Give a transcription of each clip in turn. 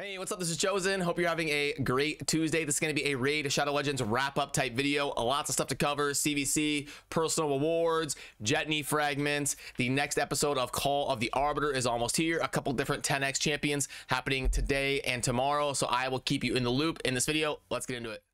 Hey, what's up? This is Chosen. Hope you're having a great Tuesday. This is going to be a Raid Shadow Legends wrap-up type video. Lots of stuff to cover. CvC, personal awards, Jetney fragments. The next episode of Call of the Arbiter is almost here. A couple different 10x champions happening today and tomorrow. So I will keep you in the loop in this video. Let's get into it.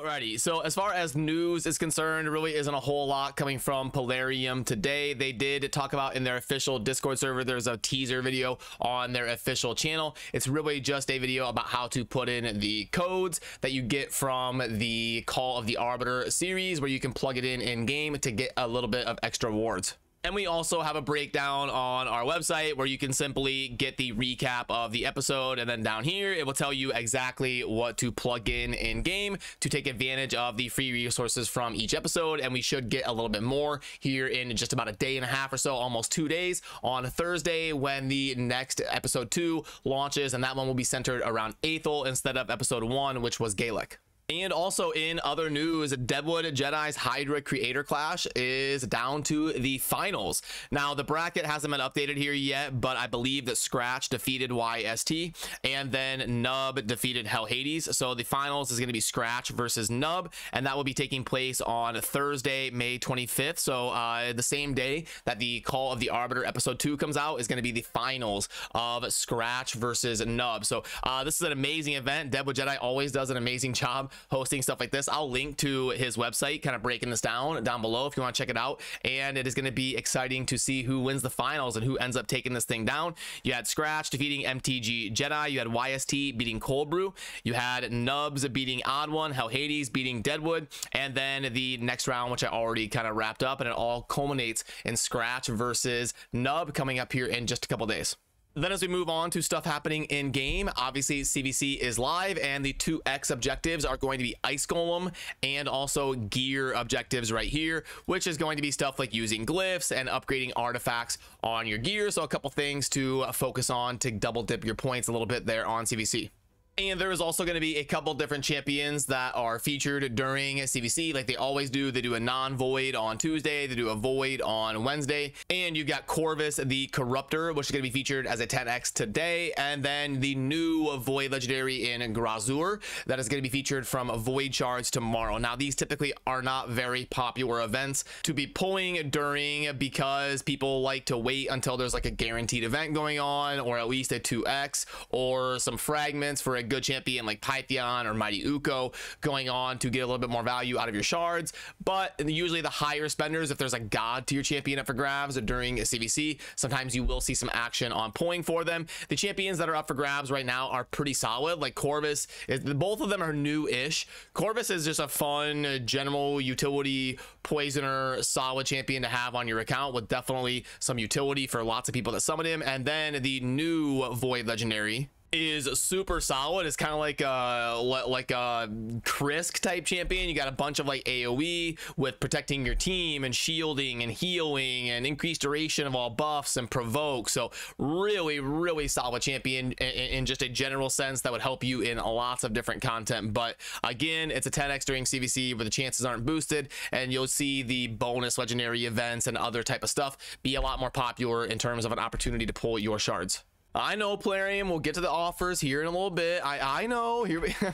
Alrighty, so as far as news is concerned, really isn't a whole lot coming from Plarium today. They did talk about in their official Discord server, there's a teaser video on their official channel. It's really just a video about how to put in the codes that you get from the Call of the Arbiter series, where you can plug it in game to get a little bit of extra rewards. And we also have a breakdown on our website where you can simply get the recap of the episode, and then down here it will tell you exactly what to plug in game to take advantage of the free resources from each episode. And we should get a little bit more here in just about a day and a half or so, almost 2 days, on Thursday when the next episode 2 launches, and that one will be centered around Aethel instead of episode 1, which was Gaelic. And also in other news, Deadwood Jedi's Hydra Creator Clash is down to the finals. Now, the bracket hasn't been updated here yet, but I believe that Scratch defeated YST, and then Nub defeated Hell Hades. So the finals is going to be Scratch versus Nub, and that will be taking place on Thursday, May 25th. So the same day that the Call of the Arbiter episode 2 comes out is going to be the finals of Scratch versus Nub. So this is an amazing event. Deadwood Jedi always does an amazing job hosting stuff like this. I'll link to his website, kind of breaking this down below if you want to check it out. And it is going to be exciting to see who wins the finals and who ends up taking this thing down. You had Scratch defeating MTG Jedi. You had YST beating Cold Brew. You had Nubs beating Odd One. Hell Hades beating Deadwood. And then the next round, which I already kind of wrapped up, and it all culminates in Scratch versus Nub coming up here in just a couple days. Then as we move on to stuff happening in game, obviously CvC is live, and the 2x objectives are going to be Ice Golem and also gear objectives right here, which is going to be stuff like using glyphs and upgrading artifacts on your gear. So a couple things to focus on to double dip your points a little bit there on CvC. And there is also going to be a couple different champions that are featured during CvC, like they always do. They do a non-void on Tuesday, they do a void on Wednesday, and you've got Corvus the Corruptor, which is going to be featured as a 10x today, and then the new void legendary in Grazur that is going to be featured from void shards tomorrow. Now, these typically are not very popular events to be pulling during, because people like to wait until there's like a guaranteed event going on, or at least a 2x or some fragments for a good champion like Pythion or Mighty Uko going on to get a little bit more value out of your shards. But usually the higher spenders, if there's a god tier champion up for grabs during a CvC, sometimes you will see some action on pulling for them. The champions that are up for grabs right now are pretty solid. Like Corvus, both of them are new-ish. Corvus is just a fun general utility poisoner, solid champion to have on your account, with definitely some utility for lots of people that summon him. And then the new void legendary is super solid. It's kind of like a Krisk type champion. You got a bunch of like AoE with protecting your team and shielding and healing and increased duration of all buffs and provoke. So really solid champion in just a general sense that would help you in lots of different content. But again, it's a 10x during CvC where the chances aren't boosted, and you'll see the bonus legendary events and other type of stuff be a lot more popular in terms of an opportunity to pull your shards. I know, Plarium, we'll get to the offers here in a little bit. I know.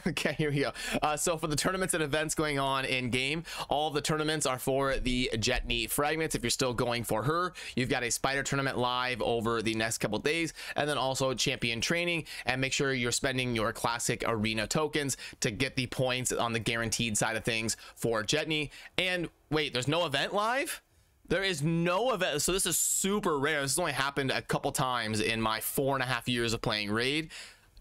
Okay, here we go. So for the tournaments and events going on in game, all of the tournaments are for the Jetney fragments. If you're still going for her, you've got a spider tournament live over the next couple days, and then also champion training. And make sure you're spending your classic arena tokens to get the points on the guaranteed side of things for Jetney. And wait, there's no event live? There is no event. So this is super rare. This has only happened a couple times in my 4.5 years of playing Raid.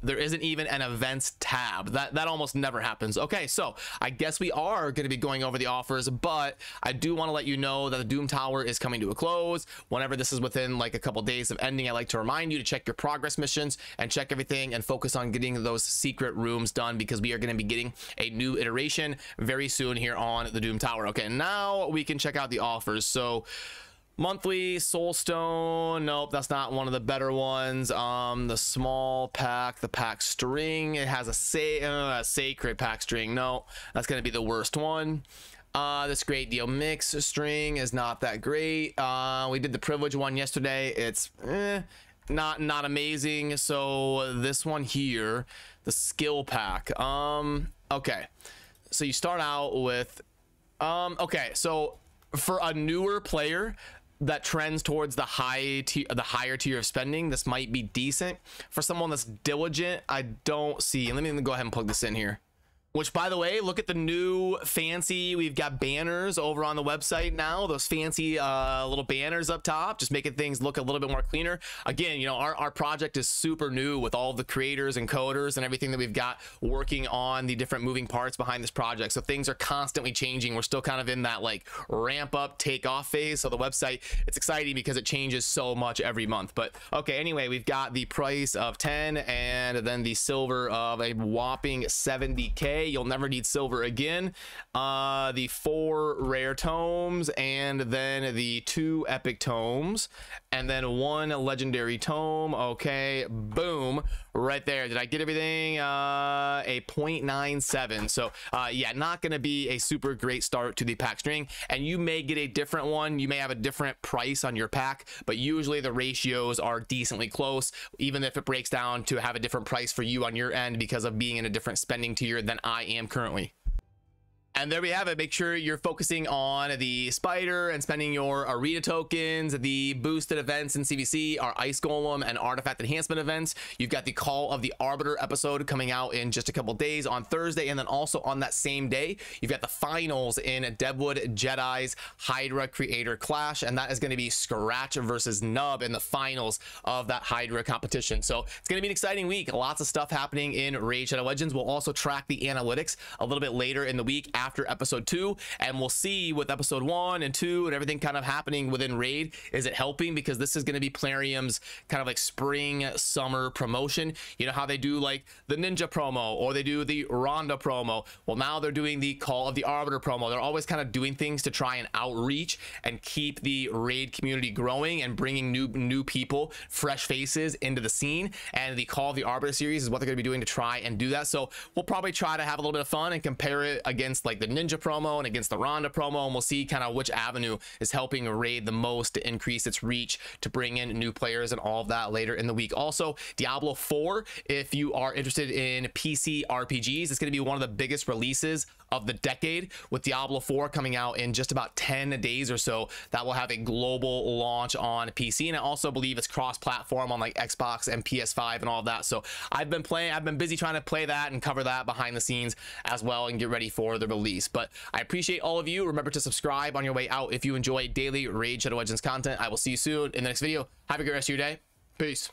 There isn't even an events tab. That almost never happens. Okay, so I guess we are going to be going over the offers, but I do want to let you know that the Doom Tower is coming to a close. Whenever this is within like a couple days of ending, I like to remind you to check your progress missions and check everything and focus on getting those secret rooms done, because we are going to be getting a new iteration very soon here on the Doom Tower. Okay, now we can check out the offers. So monthly Soulstone, nope, that's not one of the better ones. The small pack, the pack string, it has a sacred pack string. No, that's gonna be the worst one. This great deal mix string is not that great. We did the privilege one yesterday. It's not amazing. So this one here, the skill pack. Okay, so you start out with okay, so for a newer player that trends towards the higher tier of spending, this might be decent. For someone that's diligent, I don't see. Let me go ahead and plug this in here. Which, by the way, look at the new fancy, we've got banners over on the website now, those fancy little banners up top, just making things look a little bit more cleaner. Again, you know, our project is super new with all the creators and coders and everything that we've got working on the different moving parts behind this project. So things are constantly changing. We're still kind of in that like ramp up, take off phase. So the website, it's exciting because it changes so much every month. But okay, anyway, we've got the price of 10 and then the silver of a whopping 70K. You'll never need silver again. The 4 rare tomes, and then the 2 epic tomes, and then 1 legendary tome. Okay, boom, right there. Did I get everything? A 0.97. So yeah, not gonna be a super great start to the pack string, and you may get a different one. You may have a different price on your pack, but usually the ratios are decently close, even if it breaks down to have a different price for you on your end because of being in a different spending tier than I am currently. And there we have it. Make sure you're focusing on the spider and spending your arena tokens. The boosted events in CvC are Ice Golem and Artifact Enhancement events. You've got the Call of the Arbiter episode coming out in just a couple days on Thursday, and then also on that same day, you've got the finals in Deadwood Jedi's Hydra Creator Clash, and that is going to be Scratch versus Nub in the finals of that Hydra competition. So it's going to be an exciting week. Lots of stuff happening in Raid Shadow Legends. We'll also track the analytics a little bit later in the week after episode 2, and we'll see with episode 1 and 2 and everything kind of happening within Raid, is it helping? Because this is going to be Plarium's kind of like spring summer promotion. You know how they do like the Ninja promo, or they do the Ronda promo. Well, now they're doing the Call of the Arbiter promo. They're always kind of doing things to try and outreach and keep the Raid community growing and bringing new people, fresh faces into the scene, and the Call of the Arbiter series is what they're going to be doing to try and do that. So we'll probably try to have a little bit of fun and compare it against like the Ninja promo and against the Ronda promo, and we'll see kind of which avenue is helping Raid the most to increase its reach, to bring in new players and all of that later in the week. Also, Diablo 4, if you are interested in PC RPGs, it's going to be one of the biggest releases of the decade, with Diablo 4 coming out in just about 10 days or so. That will have a global launch on PC, and I also believe it's cross-platform on like Xbox and PS5 and all of that. So I've been busy trying to play that and cover that behind the scenes as well and get ready for the release. But I appreciate all of you. Remember to subscribe on your way out if you enjoy daily Raid Shadow Legends content. I will see you soon in the next video. Have a good rest of your day. Peace.